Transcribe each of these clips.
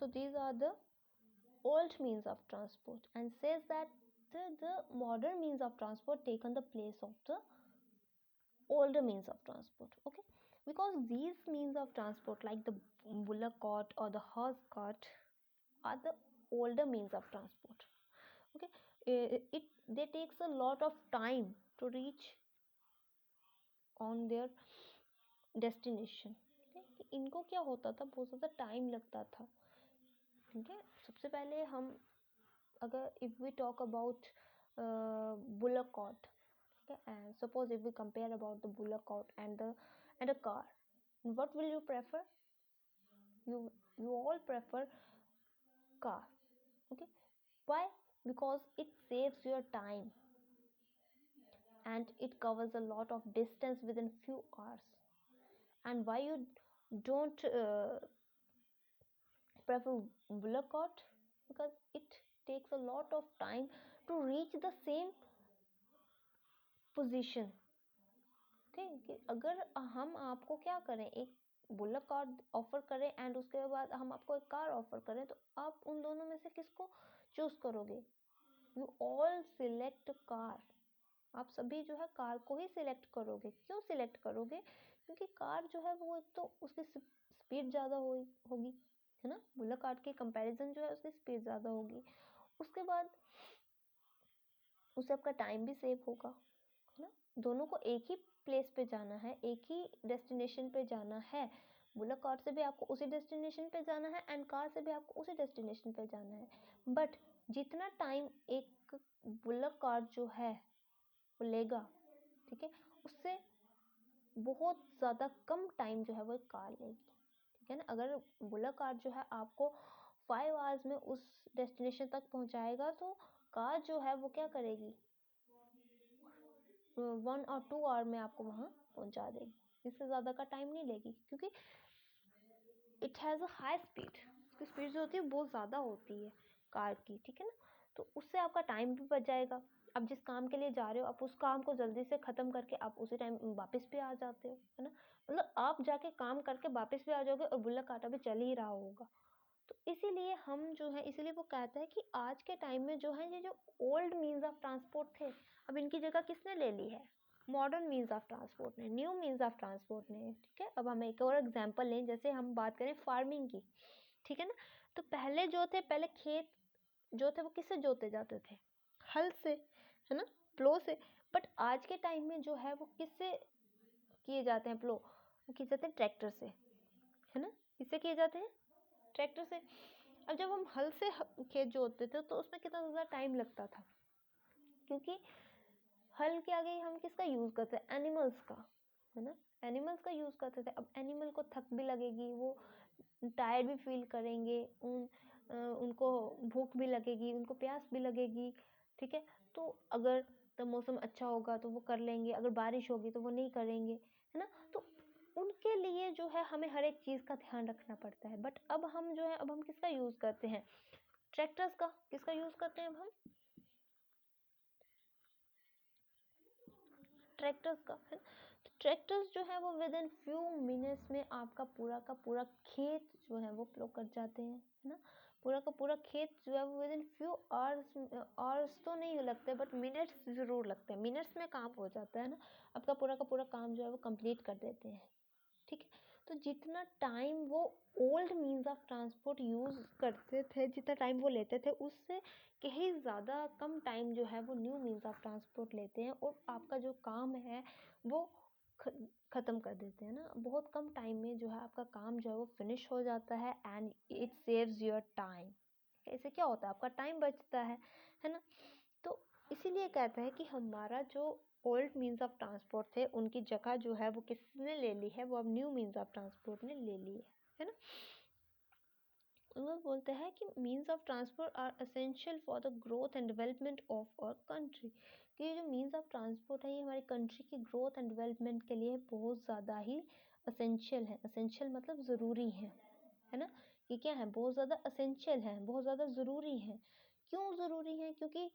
So these are the old means of transport, and says that the modern means of transport taken the place of the older means of transport. Okay, because these means of transport like the bullock cart or the horse cart are the older means of transport. Okay, they takes a lot of time to reach on their destination. इनको क्या होता था, बहुत ज़्यादा time लगता था. ठीक है, सबसे पहले हम अगर if we talk about bullock cart, ठीक है, and suppose if we compare about the bullock cart and a car, what will you prefer? you all prefer car. Okay, why? Because it saves your time and it covers a lot of distance within few hours. And why you don't prefer bullock cart? Because it takes a lot of time to reach the same position. Okay, अगर हम आपको क्या करें, एक bullock cart offer करें and उसके बाद हम आपको एक कार ऑफर करें, तो आप उन दोनों में से किसको चूज करोगे? You all select car. आप सभी जो है कार को ही सिलेक्ट करोगे. क्यों सिलेक्ट करोगे? क्योंकि कार जो है वो एक तो उसकी स्पीड ज़्यादा होगी, है ना. बुलक कार्ट के कंपैरिजन जो है उसकी स्पीड ज़्यादा होगी. उसके बाद उससे आपका टाइम भी सेव होगा, है ना. दोनों को एक ही प्लेस पे जाना है, एक ही डेस्टिनेशन पे जाना है. बुलक कार्ट से भी आपको उसी डेस्टिनेशन पे जाना है एंड कार से भी आपको उसी डेस्टिनेशन पे जाना है. बट जितना टाइम एक बुलक कार्ट जो है वो लेगा, ठीक है, उससे बहुत ज़्यादा कम टाइम जो है वो एक कार लेगी. ठीक है ना. अगर बुलक कार्ट जो है आपको 5 आवर्स में उस डेस्टिनेशन तक पहुंचाएगा, तो कार जो है वो क्या करेगी, 1 और 2 आवर में आपको वहाँ पहुंचा देगी. इससे ज़्यादा का टाइम नहीं लेगी, क्योंकि it has a high speed. उसकी स्पीड जो होती है बहुत ज़्यादा होती है कार की. ठीक है ना. तो उससे आपका टाइम भी बच जाएगा. आप जिस काम के लिए जा रहे हो, आप उस काम को जल्दी से ख़त्म करके आप उसी टाइम वापस भी आ जाते हो, है ना. मतलब आप जाके काम करके वापस भी आ जाओगे और बुलक कार्ट भी चल ही रहा होगा. तो इसीलिए हम जो है, इसीलिए वो कहता है कि आज के टाइम में जो है ये जो ओल्ड मीन्स ऑफ ट्रांसपोर्ट थे, अब इनकी जगह किसने ले ली है? मॉडर्न मीन्स ऑफ ट्रांसपोर्ट ने, न्यू मीन्स ऑफ ट्रांसपोर्ट ने. ठीक है. अब हम एक और एग्जांपल लें, जैसे हम बात करें फार्मिंग की. ठीक है ना. तो पहले जो थे, पहले खेत जो थे वो किससे जोते जाते थे? हल से, है ना, प्लो से. बट आज के टाइम में जो है वो किससे किए जाते हैं? प्लो वो किए जाते हैं ट्रैक्टर से, है ना. किससे किए जाते हैं? ट्रैक्टर से. अब जब हम हल से खेत जोतते थे तो उसमें कितना ज़्यादा टाइम लगता था, क्योंकि हल के आगे हम किसका यूज़ करते हैं? एनिमल्स का, है ना. एनिमल्स का यूज़ करते थे. अब एनिमल को थक भी लगेगी, वो टायर्ड भी फील करेंगे, उनको भूख भी लगेगी, उनको प्यास भी लगेगी. ठीक है. तो अगर तो मौसम अच्छा होगा तो वो कर लेंगे, अगर बारिश होगी तो वो नहीं करेंगे, है ना. तो उनके लिए जो है हमें हर एक चीज़ का ध्यान रखना पड़ता है. बट अब हम जो है, अब हम किसका यूज़ करते हैं? ट्रैक्टर्स का. किसका यूज़ करते हैं अब हम? ट्रैक्टर्स का, है. तो ट्रैक्टर्स जो है वो विद इन फ्यू मिनट्स में आपका पूरा का पूरा खेत जो है वो प्लो कर जाते हैं, है ना. पूरा का पूरा खेत जो है वो विद इन फ्यू आवर्स तो नहीं लगते, बट मिनट्स ज़रूर लगते हैं. मिनट्स में काम हो जाता है ना. आपका पूरा का पूरा काम जो है वो कंप्लीट कर देते हैं. ठीक है. तो जितना टाइम वो old means of transport use करते थे, जितना टाइम वो लेते थे, उससे कहीं ज़्यादा कम टाइम जो है वो न्यू मीन्स ऑफ ट्रांसपोर्ट लेते हैं और आपका जो काम है वो ख़त्म कर देते हैं ना. बहुत कम टाइम में जो है आपका काम जो है वो फिनिश हो जाता है and it saves your time. इससे क्या होता है? आपका टाइम बचता है ना. तो इसीलिए कहता है कि हमारा जो ओल्ड मीन्स ऑफ ट्रांसपोर्ट थे, उनकी जगह जो है वो किसने ले ली है? वो अब न्यू मीन्स ऑफ ट्रांसपोर्ट ने ले ली है ना. वो बोलते हैं कि means of transport are essential for the growth and development of our country. कि ये जो मीन्स ऑफ ट्रांसपोर्ट है ये हमारी कंट्री की ग्रोथ एंड डेवलपमेंट के लिए बहुत ज़्यादा ही एसेंशियल है. एसेंशियल मतलब ज़रूरी है ना. कि क्या है? बहुत ज़्यादा एसेंशियल है, बहुत ज़्यादा ज़रूरी है. क्यों ज़रूरी है? क्योंकि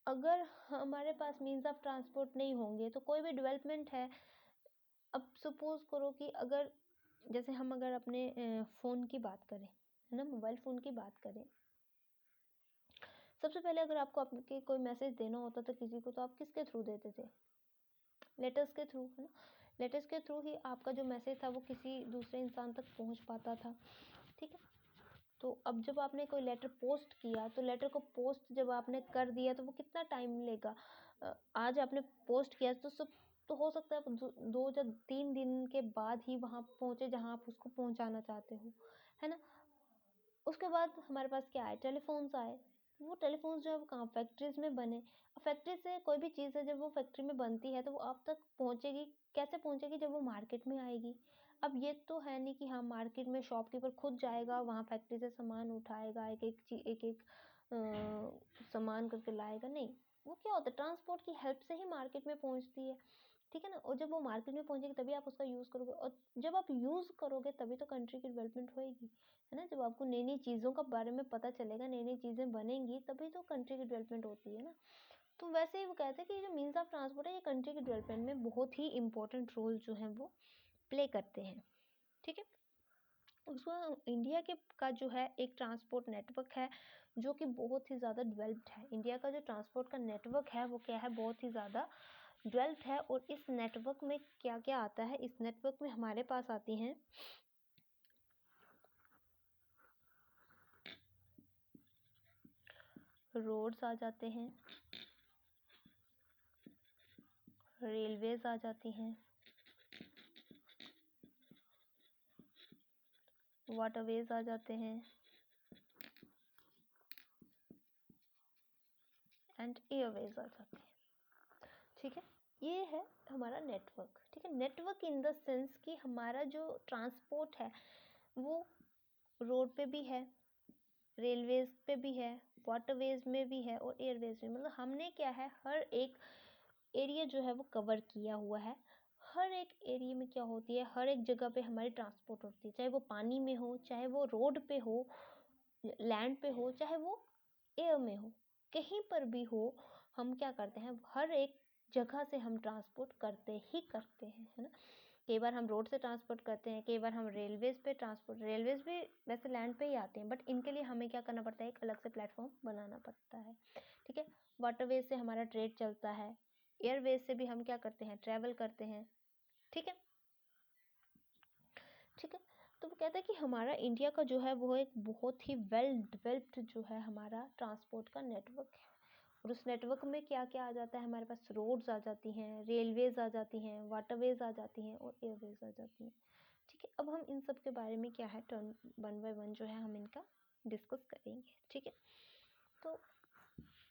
अगर हमारे पास मीन्स ऑफ ट्रांसपोर्ट नहीं होंगे तो कोई भी डेवलपमेंट है. अब सपोज़ करो कि अगर जैसे हम अगर अपने फ़ोन की बात करें, है ना। मोबाइल फ़ोन की बात करें, सबसे पहले अगर आपको आपके कोई मैसेज देना होता था किसी को, तो आप किसके थ्रू देते थे? लेटर्स के थ्रू, है ना। लेटर्स के थ्रू ही आपका जो मैसेज था वो किसी दूसरे इंसान तक पहुंच पाता था, ठीक है। तो अब जब आपने कोई लेटर पोस्ट किया, तो लेटर को पोस्ट जब आपने कर दिया तो वो कितना टाइम लेगा? आज आपने पोस्ट किया तो सब तो हो सकता है 2 या 3 दिन के बाद ही वहाँ पहुँचे जहाँ आप उसको पहुँचाना चाहते हो, है ना। उसके बाद हमारे पास क्या आए? टेलीफोन्स आए। वो टेलीफोन्स जो है वो कहाँ? फैक्ट्रीज में बने। फैक्ट्री से कोई भी चीज़ है, जब वो फैक्ट्री में बनती है तो वो आप तक पहुँचेगी, कैसे पहुँचेगी? जब वो मार्केट में आएगी। अब ये तो है नहीं कि हाँ, मार्केट में शॉपकीपर खुद जाएगा, वहाँ फैक्ट्री से सामान उठाएगा, एक सामान करके लाएगा, नहीं। वो क्या होता है? ट्रांसपोर्ट की हेल्प से ही मार्केट में पहुँचती है, ठीक है ना। और जब वो मार्केट में पहुँचेगी तभी आप उसका यूज़ करोगे, और जब आप यूज़ करोगे तभी तो कंट्री की डेवलपमेंट होएगी, है ना। जब आपको नई नई चीज़ों का बारे में पता चलेगा, नई नई चीज़ें बनेंगी, तभी तो कंट्री की डेवलपमेंट होती है ना। तो वैसे ही वो कहते हैं कि जो मीन्स ऑफ ट्रांसपोर्ट है, ये कंट्री की डेवलपमेंट में बहुत ही इंपॉर्टेंट रोल जो है वो प्ले करते हैं, ठीक है। उसको इंडिया के का जो है एक ट्रांसपोर्ट नेटवर्क है जो कि बहुत ही ज़्यादा डेवलप्ड है। इंडिया का जो ट्रांसपोर्ट का नेटवर्क है वो क्या है? बहुत ही ज़्यादा डेवलप्ड है। और इस नेटवर्क में क्या क्या आता है? इस नेटवर्क में हमारे पास आती हैं रोड्स आ जाते हैं, रेलवेज आ जाती हैं, वाटरवेज आ जाते हैं, एंड एयरवेज आ जाते हैं, ठीक है। ये है हमारा नेटवर्क, ठीक है। नेटवर्क इन द सेंस कि हमारा जो ट्रांसपोर्ट है वो रोड पे भी है, रेलवेज पे भी है, वाटरवेज में भी है, और एयरवेज में। मतलब हमने क्या है, हर एक एरिया जो है वो कवर किया हुआ है। हर एक एरिया में क्या होती है? हर एक जगह पे हमारी ट्रांसपोर्ट होती है, चाहे वो पानी में हो, चाहे वो रोड पे हो, लैंड पे हो, चाहे वो एयर में हो, कहीं पर भी हो, हम क्या करते हैं? हर एक जगह से हम ट्रांसपोर्ट करते ही करते हैं, है ना। कई बार हम रोड से ट्रांसपोर्ट करते हैं, कई बार हम रेलवेज पे ट्रांसपोर्ट, रेलवेज भी वैसे लैंड पे ही आते हैं, बट इनके लिए हमें क्या करना पड़ता है? एक अलग से प्लेटफॉर्म बनाना पड़ता है, ठीक है। वाटरवेज से हमारा ट्रेड चलता है, एयरवेज से भी हम क्या करते हैं? ट्रैवल करते हैं, ठीक है, ठीक है। तो वो कहता है कि हमारा इंडिया का जो है वो एक बहुत ही वेल डेवलप्ड जो है हमारा ट्रांसपोर्ट का नेटवर्क है। और उस नेटवर्क में क्या क्या आ जाता है? हमारे पास रोड्स आ जाती हैं, रेलवेज आ जाती हैं, वाटरवेज आ जाती हैं, और एयरवेज आ जाती हैं, ठीक है। अब हम इन सब के बारे में क्या है, टर्न 1 बाय 1 जो है हम इनका डिस्कस करेंगे, ठीक है। तो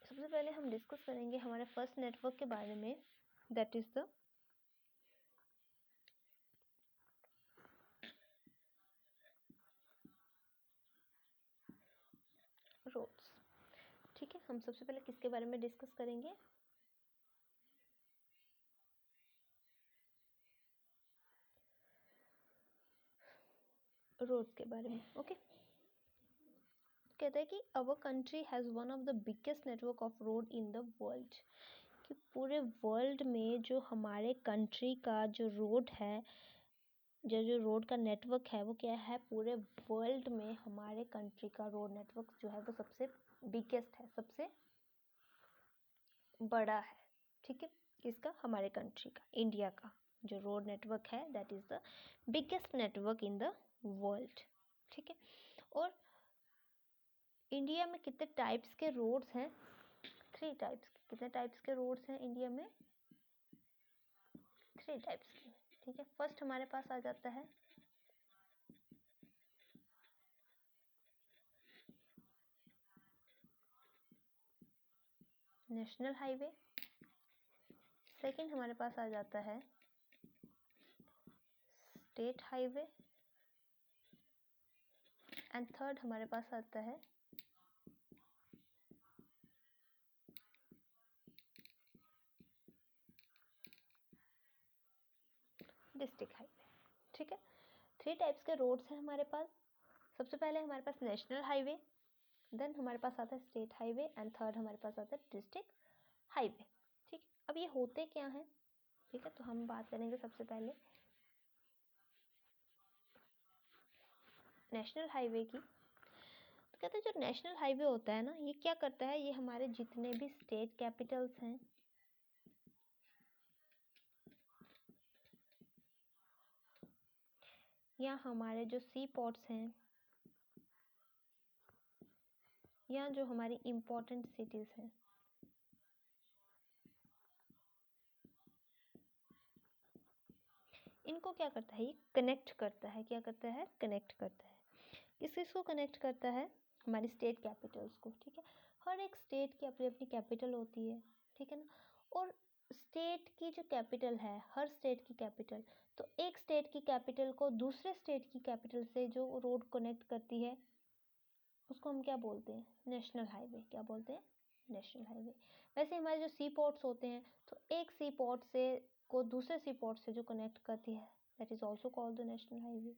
सबसे पहले हम डिस्कस करेंगे हमारे फर्स्ट नेटवर्क के बारे में, दैट इज द रोड्स, ठीक है। हम सबसे पहले किसके बारे में डिस्कस करेंगे? रोड्स के बारे में, ओके। कहता है कि our country has one of the biggest network of road in the world, कि पूरे वर्ल्ड में जो हमारे कंट्री का जो रोड है, जो रोड का नेटवर्क है वो क्या है? पूरे वर्ल्ड में हमारे कंट्री का रोड नेटवर्क जो है वो सबसे बिगेस्ट है, सबसे बड़ा है, ठीक है। किसका? हमारे कंट्री का, इंडिया का जो रोड नेटवर्क है, that is the biggest network in the world, ठीक है। और इंडिया में कितने टाइप्स के रोड्स हैं? 3 टाइप्स के। कितने टाइप्स के रोड्स हैं इंडिया में? 3 टाइप्स के, ठीक है। फर्स्ट हमारे पास आ जाता है नेशनल हाईवे, सेकंड हमारे पास आ जाता है स्टेट हाईवे, एंड थर्ड हमारे पास आता है डिस्ट्रिक्ट हाईवे, ठीक है। 3 टाइप्स के रोड्स हैं हमारे पास। सबसे पहले हमारे पास नेशनल हाईवे, देन हमारे पास आता है स्टेट हाईवे, एंड थर्ड हमारे पास आता है डिस्ट्रिक्ट हाईवे, ठीक। अब ये होते क्या हैं? ठीक है, तो हम बात करेंगे सबसे पहले नेशनल हाईवे की। कहते हैं जो नेशनल हाईवे होता है ना, ये क्या करता है, ये हमारे जितने भी स्टेट कैपिटल्स हैं या हमारे जो सी पोर्ट्स हैं या जो हमारी इम्पोर्टेंट सिटीज हैं, इनको क्या करता है, ये कनेक्ट करता है। क्या करता है, कनेक्ट करता है। किस किस को कनेक्ट करता है, हमारी स्टेट कैपिटल्स को। ठीक है, हर एक स्टेट की अपनी अपनी कैपिटल होती है, ठीक है ना। और स्टेट की जो कैपिटल है, हर स्टेट की कैपिटल, तो एक स्टेट की कैपिटल को दूसरे स्टेट की कैपिटल से जो रोड कनेक्ट करती है उसको हम क्या बोलते हैं, नेशनल हाईवे। क्या बोलते हैं, नेशनल हाईवे। वैसे हमारे जो सी पोर्ट्स होते हैं, तो एक सी पोर्ट से को दूसरे सी पोर्ट से जो कनेक्ट करती है, that is also called the national highway.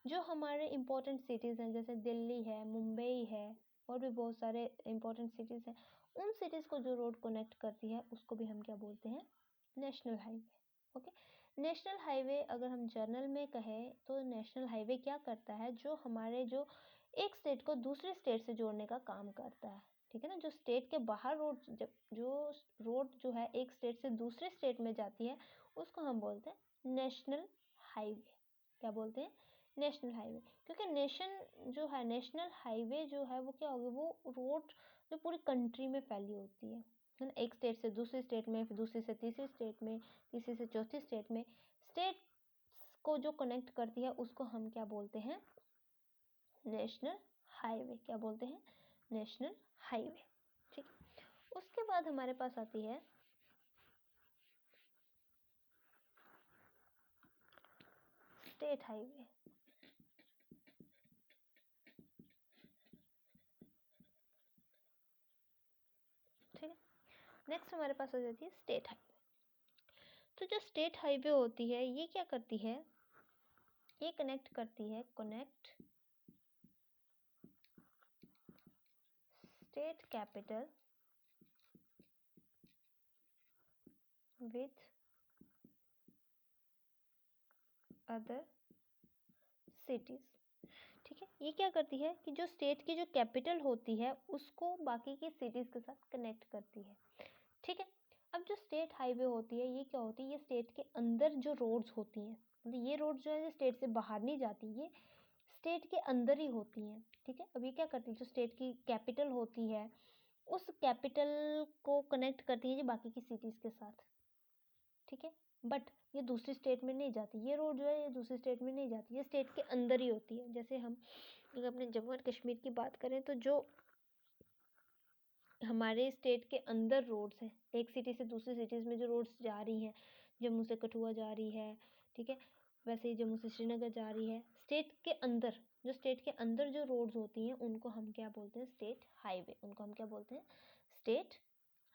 जो हमारे इंपॉर्टेंट सिटीज़ हैं, जैसे दिल्ली है, मुंबई है, और भी बहुत सारे इंपॉर्टेंट सिटीज़ हैं, उन सिटीज़ को जो रोड कनेक्ट करती है उसको भी हम क्या बोलते हैं, national highway. Okay, national highway अगर हम जर्नल में कहें तो नेशनल हाईवे क्या करता है, जो हमारे जो एक स्टेट को दूसरे स्टेट से जोड़ने का काम करता है। ठीक है ना, जो स्टेट के बाहर रोड, जब जो रोड जो है एक स्टेट से दूसरे स्टेट में जाती है उसको हम बोलते हैं नेशनल हाईवे। क्या बोलते हैं, नेशनल हाईवे। क्योंकि नेशन जो है, नेशनल हाईवे जो है वो क्या होगी, वो रोड जो पूरी कंट्री में फैली होती है ना। एक स्टेट से दूसरे स्टेट में, फिर दूसरी से तीसरी स्टेट में, तीसरी से चौथी स्टेट में, स्टेट को जो कनेक्ट करती है उसको हम क्या बोलते हैं, नेशनल हाईवे। क्या बोलते हैं, नेशनल हाईवे। ठीक, उसके बाद हमारे पास आती है स्टेट हाईवे। ठीक है, नेक्स्ट हमारे पास आ जाती है स्टेट हाईवे। तो जो स्टेट हाईवे होती है ये क्या करती है, ये कनेक्ट करती है, connect state capital with other cities. ठीक है, ये क्या करती है कि जो स्टेट की जो कैपिटल होती है उसको बाकी की सिटीज के साथ कनेक्ट करती है। ठीक है, अब जो स्टेट हाईवे होती है ये क्या होती है, ये स्टेट के अंदर जो रोड्स होती हैं, मतलब ये रोड जो है स्टेट से बाहर नहीं जाती, ये स्टेट के अंदर ही होती हैं। ठीक है, अब ये क्या करती है, जो स्टेट की कैपिटल होती है उस कैपिटल को कनेक्ट करती है जो बाकी की सिटीज के साथ। ठीक है, बट ये दूसरी स्टेट में नहीं जाती, ये रोड जो है ये दूसरी स्टेट में नहीं जाती, ये स्टेट के अंदर ही होती है। जैसे हम अगर अपने जम्मू एंड कश्मीर की बात करें तो जो हमारे स्टेट के अंदर रोड्स हैं, एक सिटी से दूसरी सिटीज़ में जो रोड्स जा रही हैं, जम्मू से कठुआ जा रही है, ठीक है, वैसे ही जम्मू से श्रीनगर जा रही है, स्टेट के अंदर, जो स्टेट के अंदर जो रोड्स होती हैं उनको हम क्या बोलते हैं, स्टेट हाईवे। उनको हम क्या बोलते हैं, स्टेट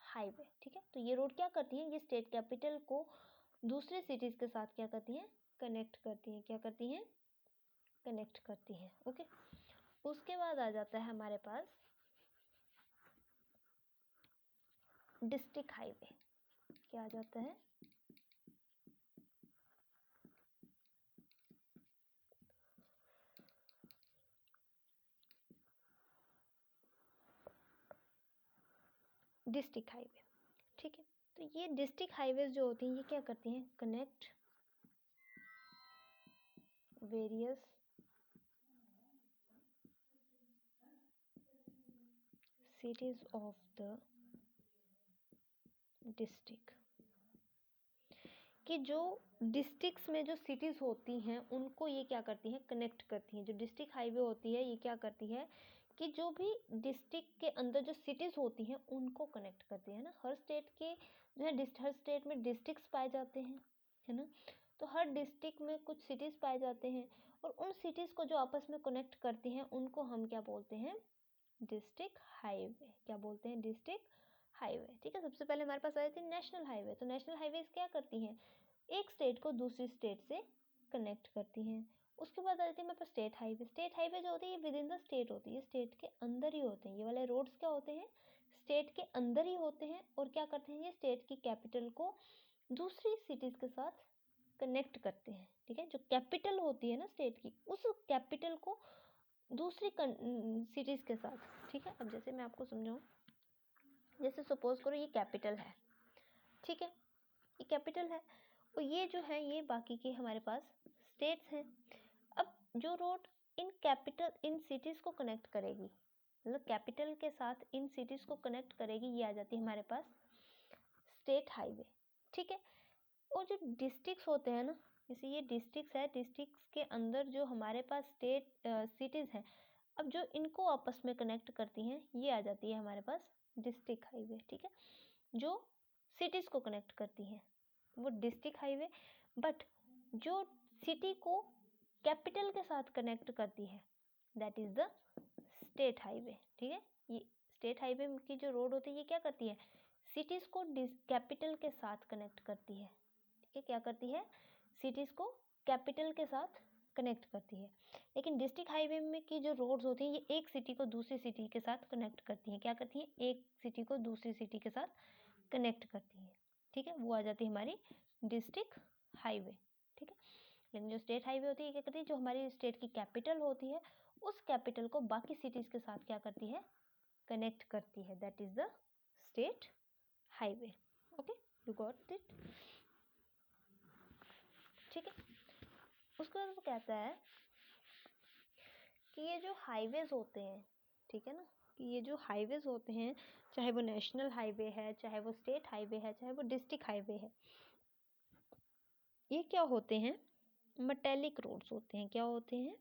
हाईवे। ठीक है, तो ये रोड क्या करती है, ये स्टेट कैपिटल को दूसरे सिटीज़ के साथ क्या करती हैं, कनेक्ट करती हैं। क्या करती हैं, कनेक्ट करती हैं। ओके, उसके बाद आ जाता है हमारे पास डिस्ट्रिक्ट हाईवे। क्या आ जाता है, डिस्ट्रिक्ट हाईवे। ठीक है, तो ये डिस्ट्रिक्ट हाईवेज जो होती हैं ये क्या करती हैं, connect various cities of the district. कि जो डिस्ट्रिक्ट्स में जो सिटीज़ होती हैं उनको ये क्या करती हैं, कनेक्ट करती हैं। जो डिस्ट्रिक्ट हाईवे होती है ये क्या करती है कि जो भी डिस्ट्रिक्ट के अंदर जो सिटीज़ होती हैं उनको कनेक्ट करती है ना। हर स्टेट के जो है, हर स्टेट में डिस्ट्रिक्ट्स पाए जाते हैं, है ना। तो हर डिस्ट्रिक्ट में कुछ सिटीज़ पाए जाते हैं और उन सिटीज़ को जो आपस में कनेक्ट करती हैं उनको हम क्या बोलते हैं, डिस्ट्रिक्ट हाईवे। क्या बोलते हैं, डिस्ट्रिक्ट हाईवे। ठीक है, सबसे पहले हमारे पास आ जाती है नेशनल हाईवे। तो नेशनल हाईवे क्या करती हैं, एक स्टेट को दूसरी स्टेट से कनेक्ट करती हैं। उसके बाद आ जाती है मेरे पास स्टेट हाईवे। स्टेट हाईवे जो होती है ये विद इन द स्टेट होती है, स्टेट के अंदर ही होते हैं। ये वाले रोड्स क्या होते हैं, स्टेट के अंदर ही होते हैं और क्या करते हैं, ये स्टेट की कैपिटल को दूसरी सिटीज़ के साथ कनेक्ट करते हैं। ठीक है, जो कैपिटल होती है ना स्टेट की, उस कैपिटल को दूसरी सिटीज़ के साथ, ठीक है। अब जैसे मैं आपको समझाऊँ, जैसे सपोज करो ये कैपिटल है, ठीक है, ये कैपिटल है और ये जो है ये बाकी के हमारे पास स्टेट्स हैं। अब जो रोड इन सिटीज़ को कनेक्ट करेगी, मतलब कैपिटल के साथ इन सिटीज़ को कनेक्ट करेगी, ये आ जाती है हमारे पास स्टेट हाईवे, ठीक है। और जो डिस्ट्रिक्ट्स होते हैं ना, जैसे ये डिस्ट्रिक्ट्स है, डिस्ट्रिक्ट्स के अंदर जो हमारे पास स्टेट सिटीज़ हैं, अब जो इनको आपस में कनेक्ट करती हैं ये आ जाती है हमारे पास डिस्ट्रिक्ट हाईवे, ठीक है। जो सिटीज़ को कनेक्ट करती हैं वो डिस्ट्रिक्ट हाईवे, बट जो सिटी को कैपिटल के साथ कनेक्ट करती है that is the state highway, ठीक है। ये स्टेट हाईवे की जो रोड होती है ये क्या करती है, सिटीज़ को कैपिटल के साथ कनेक्ट करती है, ठीक है। क्या करती है, सिटीज़ को कैपिटल के साथ कनेक्ट करती है। लेकिन डिस्ट्रिक्ट हाईवे में की जो रोड्स होती हैं ये एक सिटी को दूसरी सिटी के साथ कनेक्ट करती हैं। क्या करती हैं, एक सिटी को दूसरी सिटी के साथ कनेक्ट करती हैं, ठीक है। वो आ जाती है हमारी डिस्ट्रिक्ट हाईवे, ठीक है। लेकिन जो स्टेट हाईवे होती है क्या करती है, जो हमारी स्टेट की कैपिटल होती है उस कैपिटल को बाकी सिटीज़ के साथ क्या करती है, कनेक्ट करती है, that is the state highway. Okay, you got it, ठीक है। उसके बाद वो कहता है कि ये जो हाईवेज होते हैं, ठीक है ना, कि ये जो हाईवेज होते हैं, चाहे वो नेशनल हाईवे है, चाहे वो स्टेट हाईवे है, चाहे वो डिस्ट्रिक्ट हाईवे है, ये क्या होते हैं, मेटेलिक रोड्स होते हैं। क्या होते हैं,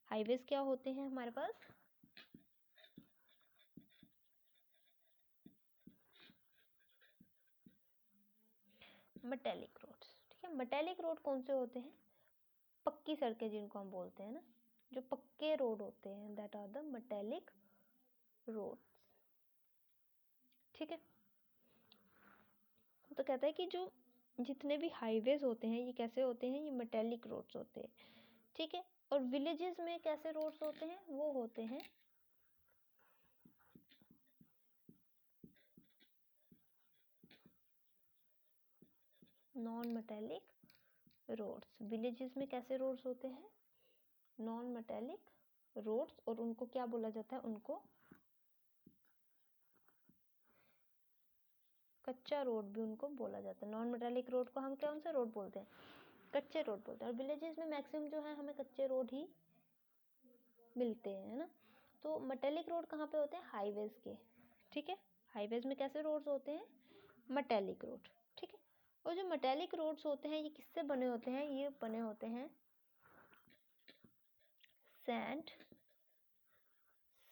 हाईवेज क्या होते हैं हमारे पास, मेटेलिक रोड्स, ठीक है। मेटेलिक रोड कौन से होते हैं, पक्की सड़कें जिनको हम बोलते हैं ना, जो पक्के रोड होते हैं, that are the metallic roads, ठीक है। तो कहता है कि जो जितने भी हाईवेज होते हैं ये कैसे होते हैं, ये मेटेलिक रोड्स होते हैं, ठीक है। और विलेजेस में कैसे रोड्स होते हैं, वो होते हैं नॉन मेटेलिक रोड्स। विलेजेस में कैसे रोड्स होते हैं, नॉन मेटेलिक रोड्स, और उनको क्या बोला जाता है, उनको कच्चा रोड भी उनको बोला जाता है। नॉन मेटेलिक रोड को हम कौन सा रोड बोलते हैं, कच्चे रोड बोलते हैं। और विलेजेस में मैक्सिमम जो है हमें कच्चे रोड ही मिलते हैं, है ना। तो मेटेलिक रोड कहाँ पे होते हैं, हाईवेज के, ठीक है। हाईवेज में कैसे रोड्स होते हैं, मेटेलिक रोड, ठीक है। और जो मेटेलिक रोड्स होते हैं ये किससे बने होते हैं, ये बने होते हैं सैंड,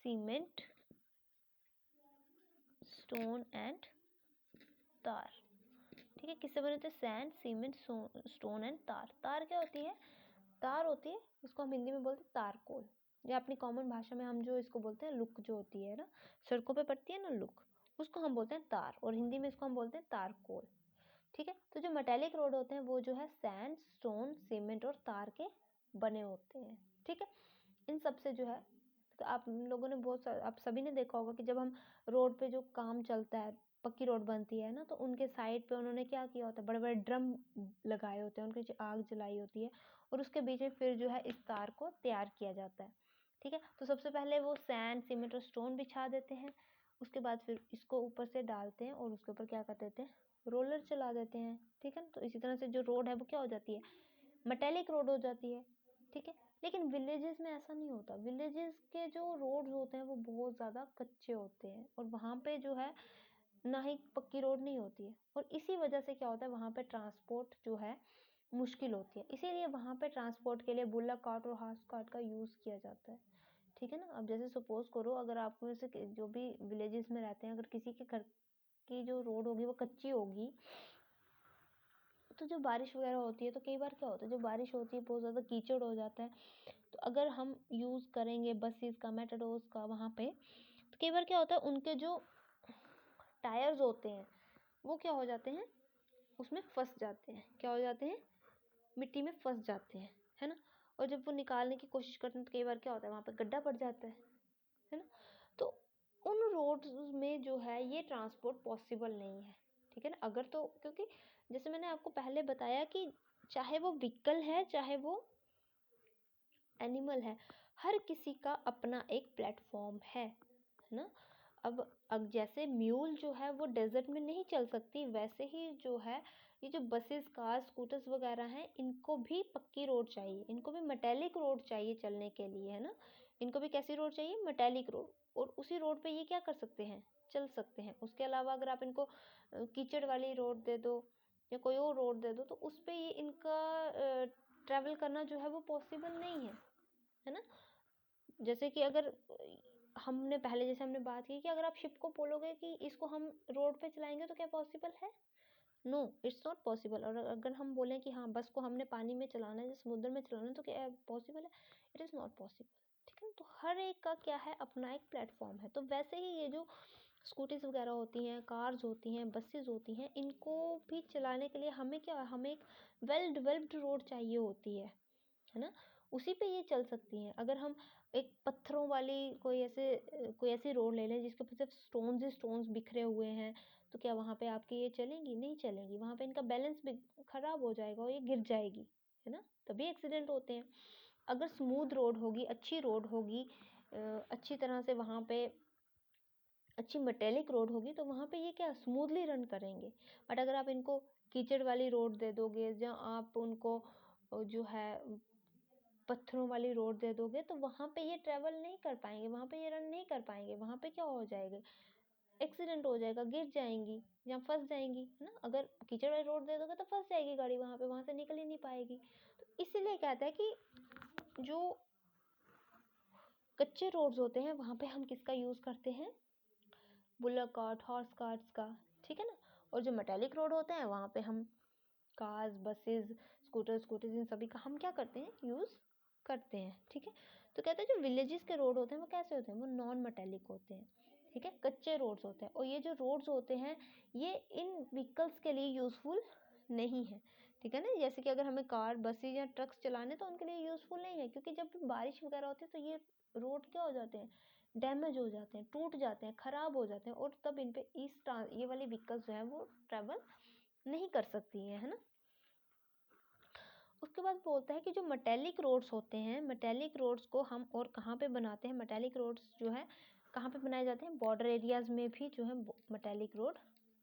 सीमेंट, स्टोन एंड तार, ठीक है। किससे बने होते हैं, सैंड, सीमेंट, स्टोन एंड तार। तार क्या होती है, तार होती है, इसको हम हिंदी में बोलते हैं तारकोल, या अपनी कॉमन भाषा में हम जो इसको बोलते हैं लुक, जो होती है ना सड़कों पे पड़ती है ना लुक, उसको हम बोलते हैं तार, और हिंदी में इसको हम बोलते हैं तारकोल, ठीक है। तो जो मेटेलिक रोड होते हैं वो जो है सैंड, स्टोन, सीमेंट और तार के बने होते हैं, ठीक है। इन सब से जो है, तो आप लोगों ने आप सभी ने देखा होगा कि जब हम रोड पे जो काम चलता है, पक्की रोड बनती है ना, तो उनके साइड पे उन्होंने क्या किया होता है, बड़े बड़े ड्रम लगाए होते हैं, उनके आग जलाई होती है, और उसके बीच में फिर जो है इस तार को तैयार किया जाता है, ठीक है। तो सबसे पहले वो सैंड, सीमेंट और स्टोन बिछा देते हैं, उसके बाद फिर इसको ऊपर से डालते हैं और उसके ऊपर क्या कर देते हैं, रोलर चला देते हैं, ठीक है। तो इसी तरह से जो रोड है वो क्या हो जाती है, मेटेलिक रोड हो जाती है, ठीक है। लेकिन विलेजेस में ऐसा नहीं होता, विलेजेस के जो रोड्स होते हैं वो बहुत ज़्यादा कच्चे होते हैं, और वहाँ पे जो है ना ही पक्की रोड नहीं होती है, और इसी वजह से क्या होता है, वहाँ पे ट्रांसपोर्ट जो है मुश्किल होती है, इसीलिए वहाँ पे ट्रांसपोर्ट के लिए बुल्लक कार्ट और हॉर्स कार्ट का यूज़ किया जाता है, ठीक है ना। अब जैसे सपोज करो, अगर आप में से जो भी विलेजेस में रहते हैं, अगर किसी के घर की जो रोड होगी वो कच्ची होगी, तो जो बारिश वगैरह होती है तो कई बार क्या होता है, जो बारिश होती है बहुत ज़्यादा कीचड़ हो जाता है, तो अगर हम यूज़ करेंगे बसेस का, मेट्रोस का वहाँ पे, तो कई बार क्या होता है, उनके जो टायर्स होते हैं वो क्या हो जाते हैं, उसमें फंस जाते हैं, क्या हो जाते हैं, मिट्टी में फंस जाते हैं, है ना। और जब वो निकालने की कोशिश करते हैं तो कई बार क्या होता है, वहाँ पे गड्ढा पड़ जाता है ना। तो उन रोड्स में जो है ये ट्रांसपोर्ट पॉसिबल नहीं है, ठीक है ना। अगर तो क्योंकि जैसे मैंने आपको पहले बताया कि चाहे वो व्हीकल है चाहे वो एनिमल है, हर किसी का अपना एक प्लेटफॉर्म है ना। अब जैसे म्यूल जो है वो डेजर्ट में नहीं चल सकती, वैसे ही जो है ये जो बसेस, कार, स्कूटर्स वगैरह हैं, इनको भी पक्की रोड चाहिए, इनको भी मेटेलिक रोड चाहिए चलने के लिए, है ना। इनको भी कैसी रोड चाहिए? Metallic road. और उसी रोड पे ये क्या कर सकते हैं? चल सकते हैं। उसके अलावा अगर आप इनको कीचड़ वाली रोड दे दो या कोई और रोड दे दो, तो उस पे ये इनका ट्रैवल करना जो है वो पॉसिबल नहीं है ना। जैसे कि अगर हमने पहले जैसे हमने बात की कि अगर आप शिप को बोलोगे कि इसको हम रोड पे चलाएंगे तो क्या पॉसिबल है? No, it's not possible. और अगर हम बोलें कि हाँ बस को हमने पानी में चलाना है, समुद्र में चलाना है, तो क्या पॉसिबल है? It is not possible. ठीक है, तो हर एक का क्या है? अपना एक प्लेटफॉर्म है। तो वैसे ही ये जो स्कूटीज वगैरह होती हैं, कार्स होती हैं, बसेस होती हैं, इनको भी चलाने के लिए हमें क्या, हमें एक वेल डेवलप्ड रोड चाहिए होती है ना। उसी पे ये चल सकती हैं। अगर हम एक पत्थरों वाली कोई ऐसी रोड ले लें जिसके ऊपर सिर्फ स्टोन्स ही स्टोन्स बिखरे हुए हैं, तो क्या वहाँ पे आपकी ये चलेंगी? नहीं चलेंगी। वहाँ पे इनका बैलेंस भी खराब हो जाएगा और ये गिर जाएगी, है ना। तभी एक्सीडेंट होते हैं। अगर स्मूथ रोड होगी, अच्छी रोड होगी, अच्छी तरह से वहाँ पे अच्छी मेटेलिक रोड होगी, तो वहाँ पे ये क्या स्मूथली रन करेंगे। बट अगर आप इनको कीचड़ वाली रोड दे दोगे, या आप उनको जो है पत्थरों वाली रोड दे दोगे, तो वहाँ पे ये ट्रैवल नहीं कर पाएंगे, वहाँ पे ये रन नहीं कर पाएंगे। वहाँ पे क्या हो जाएगा? एक्सीडेंट हो जाएगा, गिर जाएंगी या फंस जाएंगी, है ना। अगर कीचड़ वाली रोड दे दोगे तो फंस जाएगी गाड़ी, वहाँ से निकल ही नहीं पाएगी। तो इसीलिए कहता है कि जो कच्चे रोड्स होते हैं वहाँ पे हम किसका यूज़ करते हैं? बुलक कार्ट, हॉर्स कार्ट्स का, ठीक है ना। और जो मेटेलिक रोड होते हैं वहाँ पे हम कार्स, बसेस, स्कूटर्स, इन सभी का हम क्या करते हैं? यूज़ करते हैं, ठीक है। तो कहते हैं जो विलेजेस के रोड होते हैं वो कैसे होते हैं? वो नॉन मेटेलिक होते हैं, ठीक है, कच्चे रोड्स होते हैं। और ये जो रोड्स होते हैं ये इन व्हीकल्स के लिए यूज़फुल नहीं है, ठीक है ना। जैसे कि अगर हमें कार, बसेस या ट्रक्स चलाने, तो उनके लिए यूज़फुल नहीं है, क्योंकि जब बारिश वगैरह होती है तो ये रोड क्या हो जाते हैं? डैमेज हो जाते हैं, टूट जाते हैं, ख़राब हो जाते हैं, और तब इन पे ये वाली व्हीकल्स जो है वो ट्रैवल नहीं कर सकती हैं, है ना। उसके बाद बोलता है कि जो मेटेलिक रोड्स होते हैं, मेटेलिक रोड्स को हम और कहाँ पे बनाते हैं? मेटेलिक रोड्स जो है कहाँ पे बनाए जाते हैं? बॉर्डर एरियाज में भी जो है मेटेलिक रोड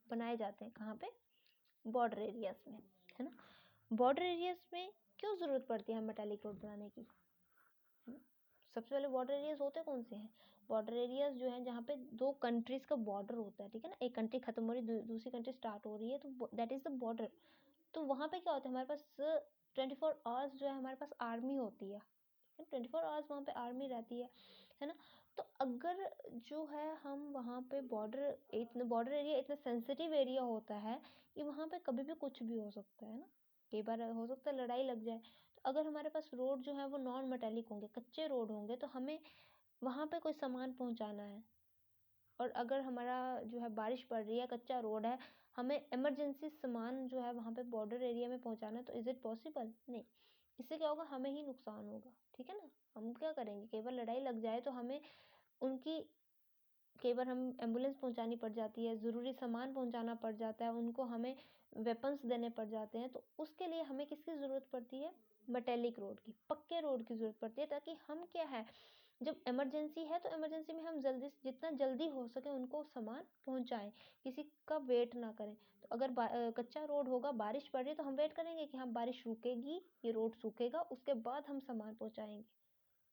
बनाए जाते हैं। कहाँ पे? बॉर्डर एरियाज में, है ना। बॉर्डर एरियाज में क्यों ज़रूरत पड़ती है मेटेलिक रोड बनाने की? सबसे पहले बॉर्डर एरियाज होते कौन से हैं? बॉर्डर एरियाज जो है जहाँ पे दो कंट्रीज का बॉर्डर होता है, ठीक है ना। एक कंट्री खत्म हो रही है, दूसरी कंट्री स्टार्ट हो रही है, तो दैट इज द बॉर्डर। तो वहाँ पे क्या होता है? हमारे पास 24 आवर्स जो है हमारे पास आर्मी होती है, 24 आवर्स वहाँ पे आर्मी रहती है ना। तो अगर जो है हम वहाँ पे बॉर्डर एरिया इतना सेंसिटिव एरिया होता है कि वहाँ पे कभी भी कुछ भी हो सकता है ना। कई बार हो सकता है लड़ाई लग जाए। तो अगर हमारे पास रोड जो है वो नॉन मेटेलिक होंगे, कच्चे रोड होंगे, तो हमें वहाँ पे कोई सामान पहुँचाना है, और अगर हमारा जो है बारिश पड़ रही है, कच्चा रोड है, हमें इमरजेंसी सामान जो है वहाँ पे बॉर्डर एरिया में पहुँचाना है, तो इज़ इट पॉसिबल? नहीं। इससे क्या होगा? हमें ही नुकसान होगा, ठीक है ना। हम क्या करेंगे? कई बार लड़ाई लग जाए तो हमें उनकी कई बार हम एम्बुलेंस पहुंचानी पड़ जाती है, ज़रूरी सामान पहुंचाना पड़ जाता है, उनको हमें वेपन्स देने पड़ जाते हैं। तो उसके लिए हमें किसकी ज़रूरत पड़ती है? मेटेलिक रोड की, पक्के रोड की ज़रूरत पड़ती है, ताकि हम क्या है, जब इमरजेंसी है तो इमरजेंसी में हम जितना जल्दी हो सके उनको सामान पहुंचाएं, किसी का वेट ना करें। तो अगर कच्चा रोड होगा, बारिश पड़ रही है, तो हम वेट करेंगे कि हाँ बारिश रुकेगी, ये रोड सूखेगा, उसके बाद हम सामान पहुंचाएंगे,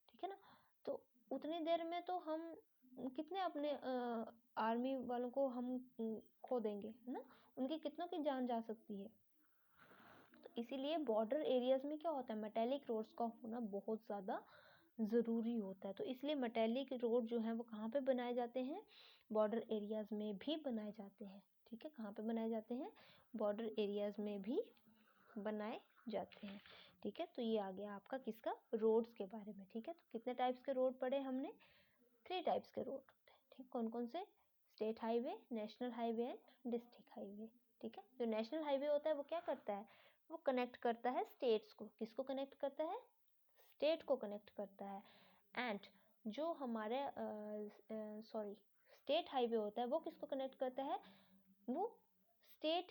ठीक है ना। तो उतनी देर में तो हम कितने अपने आर्मी वालों को हम खो देंगे, है ना। उनकी कितनों की जान जा सकती है। तो इसीलिए बॉर्डर एरियाज में क्या होता है? मेटेलिक रोड्स का होना बहुत ज़्यादा ज़रूरी होता है। तो इसलिए मेटेलिक रोड जो है वो कहाँ पे बनाए जाते हैं? बॉर्डर एरियाज में भी बनाए जाते हैं, ठीक है। कहाँ पे बनाए जाते हैं? बॉर्डर एरियाज में भी बनाए जाते हैं, ठीक है। तो ये आ गया आपका किसका? रोड्स के बारे में, ठीक है। तो कितने टाइप्स के रोड पढ़े हमने? 3 टाइप्स के रोड होते हैं, ठीक। कौन कौन से? State highway, national highway and district highway, ठीक है। जो नेशनल हाईवे होता है वो क्या करता है? वो कनेक्ट करता है स्टेट्स को। किसको कनेक्ट करता है? स्टेट को कनेक्ट करता है। एंड जो हमारे स्टेट हाईवे होता है वो किसको कनेक्ट करता है? वो स्टेट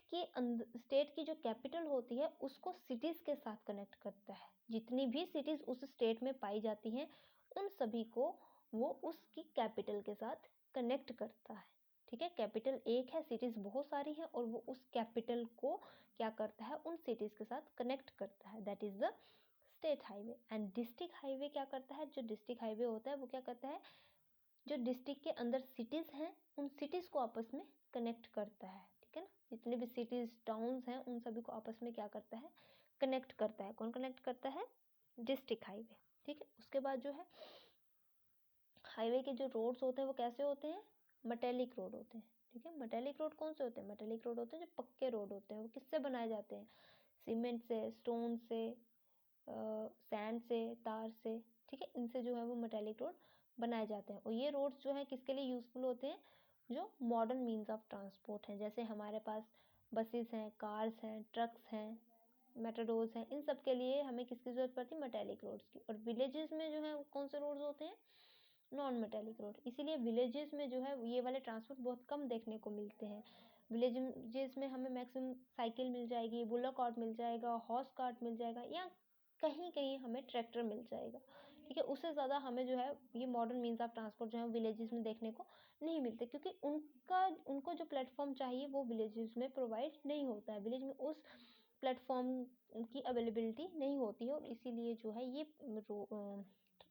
की जो कैपिटल होती है उसको सिटीज़ के साथ कनेक्ट करता है। जितनी भी सिटीज़ उस स्टेट में पाई जाती हैं उन सभी को वो उसकी कैपिटल के साथ कनेक्ट करता है। ठीक है, कैपिटल एक है, सिटीज़ बहुत सारी हैं, और वो उस कैपिटल को क्या करता है, उन सिटीज़ के साथ कनेक्ट करता है, that is the state highway. And district highway क्या करता है, जो डिस्ट्रिक्ट हाईवे होता है वो क्या करता है, जो डिस्ट्रिक्ट के अंदर सिटीज़ हैं उन सिटीज़ को आपस में कनेक्ट करता है। ठीक है ना, जितने भी सिटीज़ टाउन्स हैं उन सभी को आपस में क्या करता है, कनेक्ट करता है। कौन कनेक्ट करता है, डिस्ट्रिक्ट हाईवे। ठीक है, उसके बाद जो है हाईवे के जो रोड्स होते हैं वो कैसे होते हैं, मेटेलिक रोड होते हैं। ठीक है, मेटेलिक रोड कौन से होते हैं, मेटेलिक रोड होते हैं जो पक्के रोड होते हैं। वो किससे बनाए जाते हैं, सीमेंट से, स्टोन से, सैंड से, तार से। ठीक है, इनसे जो है वो मेटेलिक रोड बनाए जाते हैं। और ये रोड्स जो है किसके लिए यूज़फुल होते हैं, जो मॉडर्न मीन्स ऑफ ट्रांसपोर्ट हैं, जैसे हमारे पास बसेस हैं, कार्स हैं, ट्रक्स हैं, मेटाडोर्स हैं, इन सब के लिए हमें किसकी ज़रूरत पड़ती है, मेटेलिक रोड्स की। और विलेजेस में जो है कौन से रोड्स होते हैं, नॉन मेटेलिक रोड। इसीलिए विलेजेस में जो है ये वाले ट्रांसपोर्ट बहुत कम देखने को मिलते हैं। विलेजेस में हमें मैक्सिमम साइकिल मिल जाएगी, बुलक कार्ट मिल जाएगा, हॉर्स कार्ट मिल जाएगा, या कहीं कहीं हमें ट्रैक्टर मिल जाएगा। ठीक है, उससे ज़्यादा हमें जो है ये मॉडर्न मीन्स ऑफ ट्रांसपोर्ट जो है विलेजेस में देखने को नहीं मिलते, क्योंकि उनको जो प्लेटफॉर्म चाहिए वो विलेजेस में प्रोवाइड नहीं होता है। विलेज में उस प्लेटफॉर्म की अवेलेबिलिटी नहीं होती है, और इसीलिए जो है ये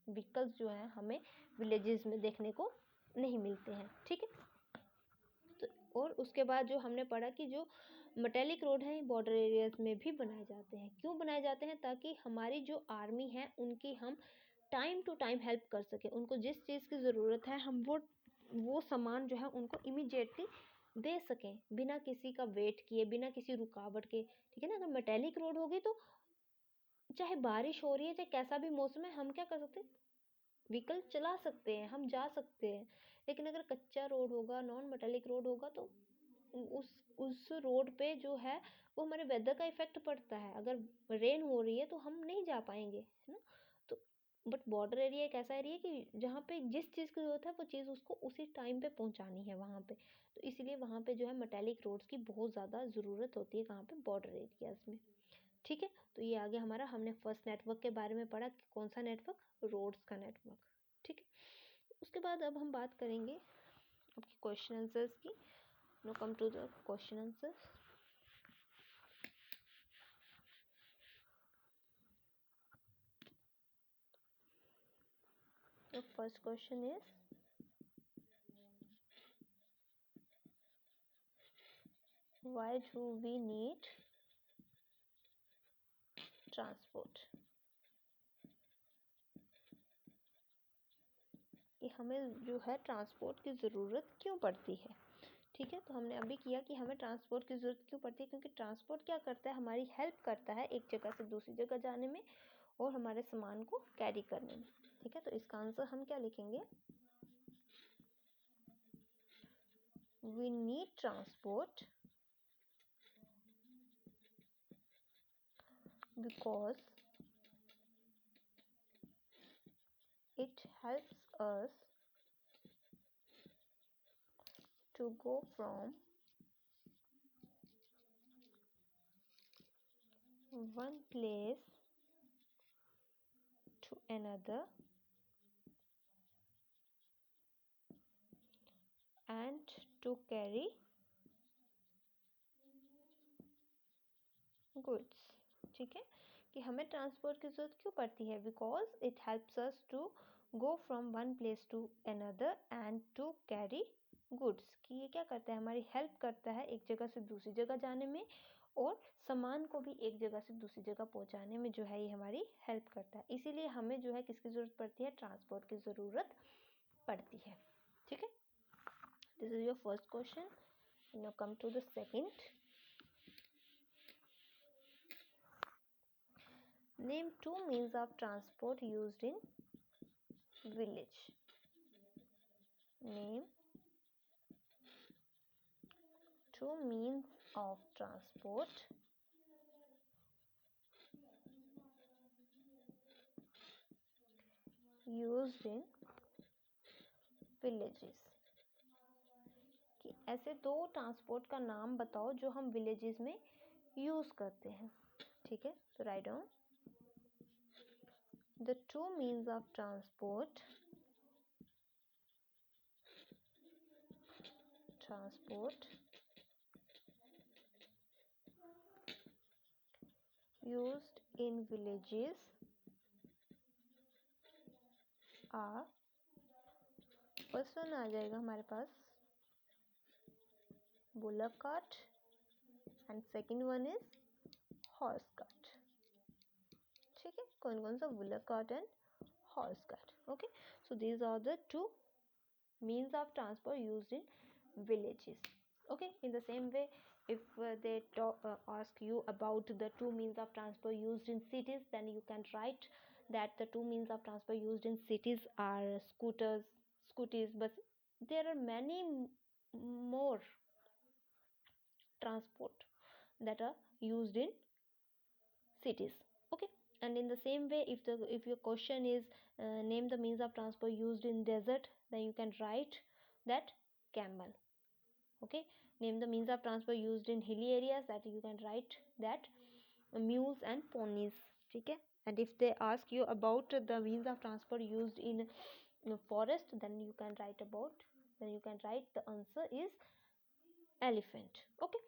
व्हीकल्स जो है हमें विलेजेस में देखने को नहीं मिलते हैं। ठीक है, तो और उसके बाद जो हमने पढ़ा कि जो मेटेलिक रोड है बॉर्डर एरियाज में भी बनाए जाते हैं। क्यों बनाए जाते हैं, ताकि हमारी जो आर्मी है उनकी हम टाइम टू टाइम हेल्प कर सके। उनको जिस चीज़ की ज़रूरत है हम वो सामान जो है उनको इमीडिएटली दे सकें, बिना किसी का वेट किए, बिना किसी रुकावट के। ठीक है ना, अगर मेटेलिक रोड होगी तो चाहे बारिश हो रही है, चाहे कैसा भी मौसम है, हम क्या कर सकते हैं, व्हीकल चला सकते हैं, हम जा सकते हैं। लेकिन अगर कच्चा रोड होगा, नॉन मेटेलिक रोड होगा, तो उस रोड पे जो है वो हमारे वेदर का इफेक्ट पड़ता है। अगर रेन हो रही है तो हम नहीं जा पाएंगे, है ना। तो बट बॉर्डर एरिया एक ऐसा एरिया कि जहाँ पे जिस चीज़ की जरूरत है वो चीज़ उसको उसी टाइम पे पहुँचानी है वहाँ पे। तो इसलिए वहाँ पे जो है मेटेलिक रोड्स की बहुत ज़्यादा ज़रूरत होती है, कहाँ पे, बॉर्डर एरियाज में। ठीक है, तो ये आ गया हमारा, हमने फर्स्ट नेटवर्क के बारे में पढ़ा कि कौन सा नेटवर्क, रोड्स का नेटवर्क। ठीक है, उसके बाद अब हम बात करेंगे आपके क्वेश्चन आंसर्स की। No come to the question answers. The first question is, why do we need transport? कि हमें जो है ट्रांसपोर्ट की ज़रूरत क्यों पड़ती है। ठीक है, तो हमने अभी किया कि हमें ट्रांसपोर्ट की ज़रूरत क्यों पड़ती है, क्योंकि ट्रांसपोर्ट क्या करता है, हमारी हेल्प करता है एक जगह से दूसरी जगह जाने में और हमारे सामान को कैरी करने में। ठीक है, तो इसका आंसर हम क्या लिखेंगे, we need transport because it helps us to go from one place to another and to carry goods। ठीक है, कि हमें ट्रांसपोर्ट की ज़रूरत क्यों पड़ती है, because it helps us to go from one place to another and to carry goods. कि ये क्या करता है, हमारी हेल्प करता है एक जगह से दूसरी जगह जाने में, और सामान को भी एक जगह से दूसरी जगह पहुंचाने में जो है ये हमारी हेल्प करता है। इसीलिए हमें जो है किसकी ज़रूरत पड़ती है, ट्रांसपोर्ट की ज़रूरत पड़ती है। ठीक है, this is your first question. Now come to the second. Name two means of transport used in village. Name two means of transport used in villages. कि ऐसे दो ट्रांसपोर्ट का नाम बताओ जो हम विलेजेस में यूज़ करते हैं। ठीक है, तो write down The two means of transport used in villages are, first one आ जाएगा हमारे पास bullock cart and second one is horse cart. ठीक है, कौन कौन सा bullock cart and horse cart. Okay, so these are the two means of transport used in villages. Okay, in the same way, if they ask you about the two means of transport used in cities, then you can write that the two means of transport used in cities are scooties, but there are many more transport that are used in cities. Okay, and in the same way, if your question is name the means of transport used in desert, then you can write that camel. Okay, name the means of transport used in hilly areas, that you can write that mules and ponies. Okay, and if they ask you about the means of transport used in forest, then you can write the answer is elephant. Okay,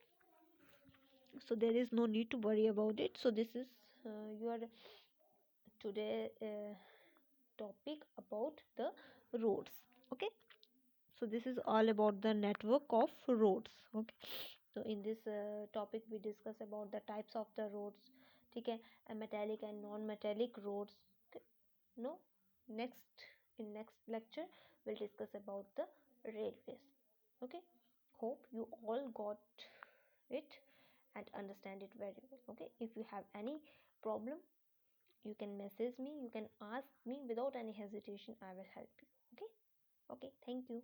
so there is no need to worry about it. So this is your today topic about the roads. Okay, so this is all about the network of roads. Okay, so in this topic we discuss about the types of the roads. Okay, metallic and non-metallic roads. Okay. No, next lecture we'll discuss about the railways. Okay, hope you all got it and understand it very well. Okay, if you have any problem, you can message me, you can ask me without any hesitation. I will help you. Okay, okay, thank you.